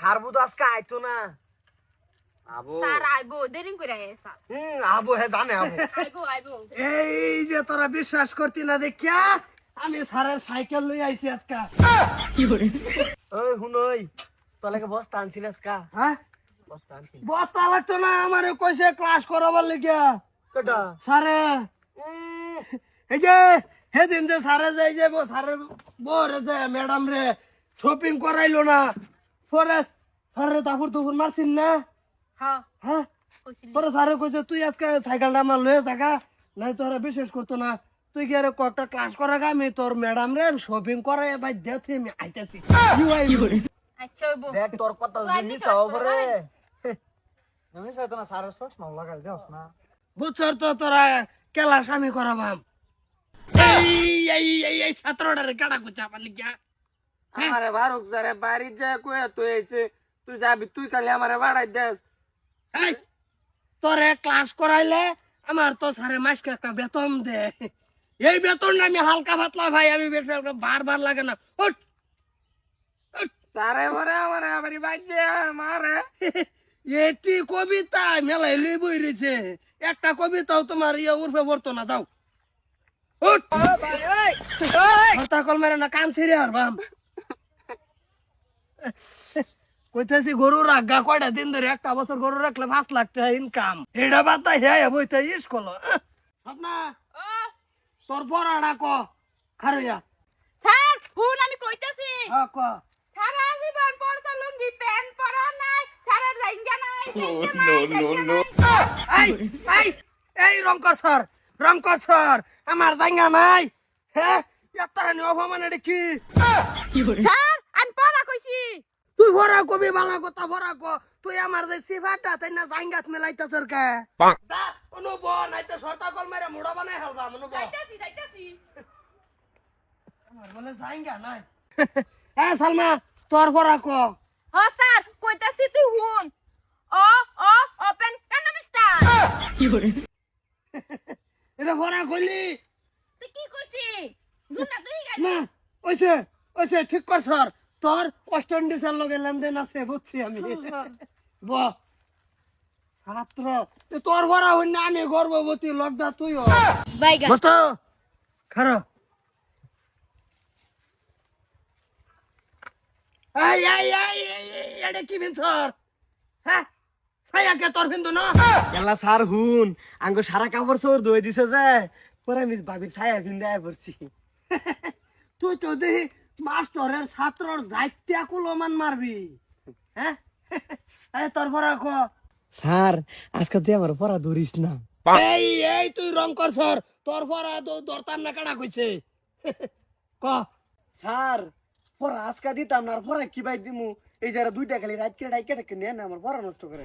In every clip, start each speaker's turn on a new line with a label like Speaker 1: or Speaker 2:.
Speaker 1: সারবো তো আজকে আইতো না আবো
Speaker 2: স্যার আইবো দেরি করে আইসা
Speaker 1: আবো হে জানে আবো
Speaker 2: আইবো আইবো
Speaker 3: এই যে তোরা বিশ্বাস করতি না দেখিয়া আমি স্যারের সাইকেল লই আইছি আজকা।
Speaker 1: ওই হুনই তোলাকে বস্তা আনছিল আজকা
Speaker 3: হ্যাঁ
Speaker 1: বস্তা আনছিল
Speaker 3: বস্তা লাগতো না, আমারে কইছে ক্লাস করাবার লাগিয়া
Speaker 1: কটা
Speaker 3: স্যারে। এই যে সেদিন যে স্যারে যাই যে স্যারের বরে যে ম্যাডাম রে শপিং করাইলো না, পরে স্যারে তারপর দুপুর মারছিন না।
Speaker 2: হ্যাঁ
Speaker 3: হ্যাঁ
Speaker 2: কইছিলি
Speaker 3: পরে স্যারে কইছে তুই আজকে সাইকেলটা আমার লয়ে থাকা নাই, তোরা বিশ্বাস করতো না, তুই কি আরে কয়েকটা ক্লাস করা গা আমি তোর ম্যাডাম রে শপিং করাই ভাই দেখছি আমি আইতাছি।
Speaker 2: আচ্ছা হইবো
Speaker 1: দেখ তোর কথা
Speaker 2: তো আজকে
Speaker 1: মিস
Speaker 2: class
Speaker 1: হবে রে
Speaker 2: করাই?
Speaker 1: আমি সাইতো না সারের চশমা লাগাই দেওস না
Speaker 3: বুঝছর তো তোরা ক্লাস আমি করাবাম। এই এই এই এই ছাত্রটারে কাটা কুচা আমার লিগা।
Speaker 1: আমারে ভারুক যারে বাড়ি যায় কইয়া তুই আইছে তুই যাবি তুই খালি আমারে বাড়াই দেস
Speaker 3: এই তোরে ক্লাস করাইলে আমার তো স্যারে মাসকে একটা বেতন দে, এই বেতন আমি হালকা পাতলা ভাই, আমি বারবার লাগে না। উঠ, উঠ।
Speaker 1: তারে মরে আমারে বাড়ি বাইছে মারে
Speaker 3: এটি কবিতা মেলাই লই বই রয়েছে, একটা কবিতাও তোমার ইয়ে উর্ফে পড়তো না, যাও উঠ। কল মেরে না কান ছিঁড়ে হারবাম। কইতেছি গরু রাখা কয়টা দিন ধরে, একটা বছর গরু রাখলে 5 লাখ টাকা ইনকাম, এটা বাতাই হ্যাঁ বইতে স্কুল স্বপ্না
Speaker 2: ও
Speaker 3: তোর পড়াটা ক খারইয়া।
Speaker 2: স্যার ফোন আমি কইতাছি
Speaker 3: হ্যাঁ ক।
Speaker 2: সারা জীবন পড়তা লুঙ্গি প্যান্ট পরা নাই সারা জাইঙ্গা নাই
Speaker 3: এই এই এই রংকর স্যার আমার জায়গা নাই। হ্যাঁ এত অপমান এটা কি?
Speaker 2: স্যার আমি পড়া কইছি
Speaker 3: তুই ভরা কবি বালা কথা ভরা ক, তুই আমার যে সিফাটা তাই না জাঙ্গাত মেলাইতা সরকা অনুব নাই তো সরতা কল মেরে মুড়া বানাই হালবা অনুব
Speaker 2: যাইতাছি
Speaker 3: আমার বলে জাঙ্গা নাই। হ্যাঁ সালমা তোর ভরা ক।
Speaker 2: হ স্যার কইতাছি তুই হুন ও ও ওপেন কেন মিস্টার
Speaker 3: এটা ভরা কইলি
Speaker 2: তুই কি কইছি জুনা তুই
Speaker 3: না? ওইছে ওইছে ঠিক কর স্যার, তোর ওয়েস্ট ইন্ডিজের লগে লেনদেন আছে বুঝছি আমি। ব ছাত্র তোর ভরা হই না, আমি গর্ভবতী লগদা তুইও
Speaker 2: বাইগা
Speaker 3: বস খারো। এই এই এই এটা কি বিন স্যার? হ্যাঁ ছায়াকে তোর বিন্দু না
Speaker 1: এলা স্যার হুন আঙ্গো সারা কাপড় চোর ধুয়ে দিছে যে পরে আমি ভাবির ছায়া কিনতে আয় পড়ছি
Speaker 3: তুই তো দেখি মাস্টরের ছাত্রর যাইত্যা কুলমান মারবি। হ্যাঁ এই তোর ভরা ক।
Speaker 1: স্যার আজকে তুই আমার পড়া ধরিস না
Speaker 3: এই এই তুই রং কর স্যার, তোর পড়া তো দরতাম না কাটা কইছে। ক
Speaker 1: স্যার পড়া আজকে দিতাম না আর পড়া কি বাই দিমু এই যারা দুইটা খালি রাত কেটে ডাইকে ডাইকে নেন আমার পড়া নষ্ট করে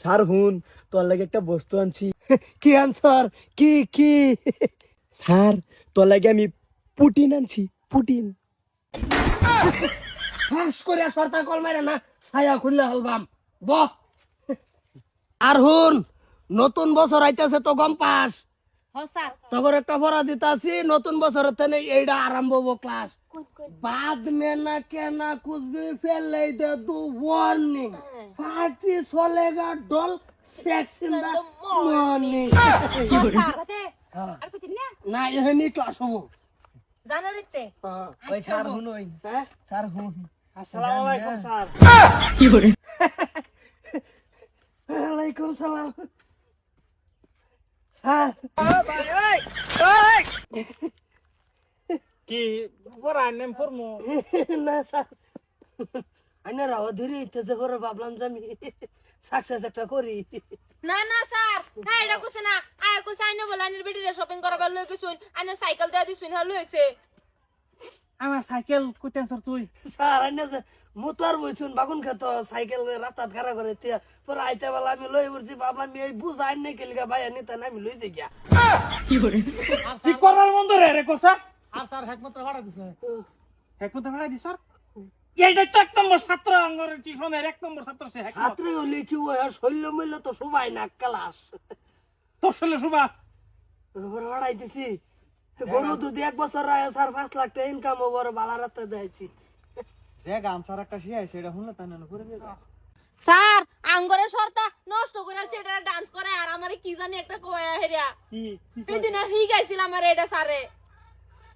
Speaker 1: স্যার হুন তোর লাগে একটা বস্তু আনছি
Speaker 3: কি আনসার কি কি?
Speaker 1: স্যার তোর লাগে আমি পুটিন আনছি পুটিন
Speaker 3: ফাঁস করে সরতা কল মেরে না ছায়া খুললে হলবাম ব। আর হুন নতুন বছর আইতাছে তো গম পাস,
Speaker 2: হ স্যার
Speaker 3: তখন একটা পড়া দিতাছি নতুন বছরের তেনে এইটা আরম্ভ হবো ক্লাস। बाद में ना कहना कुछ भी फेल नहीं दे दू वार्निंग, पार्टी चलेगा doll sex in the morning.
Speaker 2: Sir আছে আর কইতি না
Speaker 3: না এখানে নি ক্লাস হবো।
Speaker 2: জানা দিতে
Speaker 1: ওই স্যার হুন ওই
Speaker 3: হ্যাঁ
Speaker 1: স্যার হুন
Speaker 3: আসসালামু আলাইকুম স্যার। ওয়ালাইকুম সালাম স্যার।
Speaker 1: কি পড়া নেম ফরমু
Speaker 3: না স্যার আইনা রাও ধরে ইতেছে করে ভাবলাম যে আমি সাকসেস একটা করি।
Speaker 2: না না স্যার হ্যাঁ এটা কইছে না আয় কইছে আইনে বলে আইনের বেটিরে শপিং করাবার লই গেছুন আইনের সাইকেল দেয়া দিছুন হ্যাঁ লইছে
Speaker 1: আমার সাইকেল কইতেন স্যার তুই
Speaker 3: স্যার আইনা যে মোটর বইছুন বাগুন খেত সাইকেল রাস্তাত খাড়া করে তিয়া পরে আইতে বেলা আমি লই উঠছি ভাবলাম এই বুঝ আইন নাই কেলিগা ভাই আনি তা আমি লই যাই গিয়া
Speaker 1: ঠিক করবার মন ধরে রে কোসা আর স্যার হেকমত ভাড়া দিছে হেকমত ভাড়া দিছ স্যার এইটা তো 1 নম্বর ছাত্র আঙ্গরের টিউশনের 1 নম্বর ছাত্র সে হেকমত
Speaker 3: ছাত্র হলে কি ওই আর শৈল্য মূল্য তো সবাই না ক্লাস
Speaker 1: তোর ছেলে সুবা
Speaker 3: ওর ভাড়াইতেছি গরু দুধ 1 বছর রায় স্যার 5 লাখ টাকা ইনকাম ওভার বালা রাতে দেয়ছি। যে গান ছাড়া একটা শিয়াইছে এটা শুনলে তাই না করে দিবে
Speaker 2: স্যার আঙ্গরের সরতা নষ্ট করে আছে এটা ডান্স করে আর আমারে কি জানি একটা কয়া হেরিয়া
Speaker 1: কি
Speaker 2: এই দিন হি গাইছিল আমার এটা স্যারে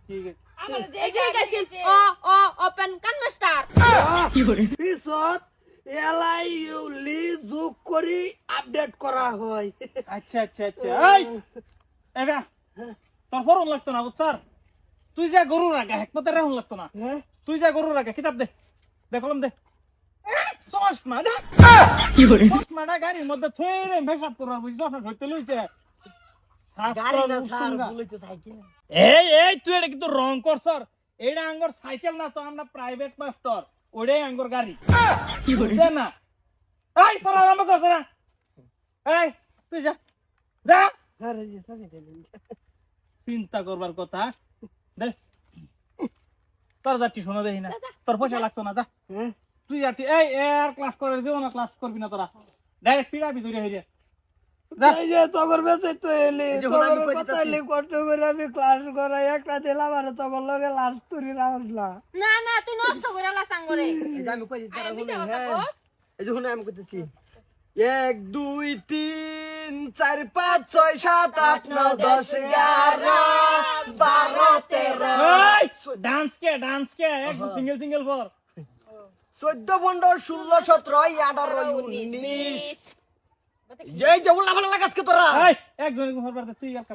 Speaker 1: কি
Speaker 2: এই যে গাইছিল ও ও ওপেন কান মাস্টার
Speaker 3: পিছত এলআইইউ লি যোগ কৰি আপডেট করা হয়
Speaker 1: আচ্ছা আচ্ছা আচ্ছা এই এগা তোর ফরন লাগতো না বুঝছার তুই যা গরু রাখা হেকমতের রাহুন লাগতো না
Speaker 3: হ্যাঁ
Speaker 1: তুই যা গরু রাখা কিতাব দে দেখলাম দে চশমা দে চশমাটা গাড়ির মধ্যে থইরে ভেসাব করার বুঝি চশমা ধরতে লইছে
Speaker 3: গাড়ি না স্যার বলেছে সাইকেল
Speaker 1: এই এই তুই এটা কিন্তু রং করছর এটা আঙ্গর সাইকেল না তো আমরা প্রাইভেট মাস্টার ওটাই আঙ্গর গাড়ি কি বলছে না এই পড়া আরম্ভ করছ না এই তুই যা যা
Speaker 3: আরে যে সামনে
Speaker 1: চিন্তা করবার কথা দে তোর যা টিউশন দেই না তোর পয়সা লাগতো না যা
Speaker 3: হ্যাঁ
Speaker 1: তুই যা এই আর ক্লাস করে দিও না ক্লাস করবি না তোরা ডাইরেক্ট পিড়াবি ধরে হইরে যা
Speaker 3: এই যে তগর বেঁচে তো এলি তগর কথা এলি কষ্ট করে আমি ক্লাস করাই একটা দিলাম আর তগর লগে লাস্ট তুরি রাখলা
Speaker 2: না না তুই নষ্ট করে আলা সাঙ্গরে
Speaker 3: এটা আমি কই দিতে
Speaker 2: আমি
Speaker 3: পারবো
Speaker 2: মিথ্যা কথা
Speaker 3: হ্যাঁ
Speaker 2: কস?
Speaker 3: এই যখন আমি কইতেছি 1 2 3 4 5 6 7 8 9 10 11 12 13
Speaker 1: এই ডান্স কে এক সিঙ্গেল সিঙ্গেল ফর
Speaker 3: 14 15 16 17 18 19 এই যে উল্লা ভালো লাগাস কে তোরা
Speaker 1: এই এক জনের ফর তুই আর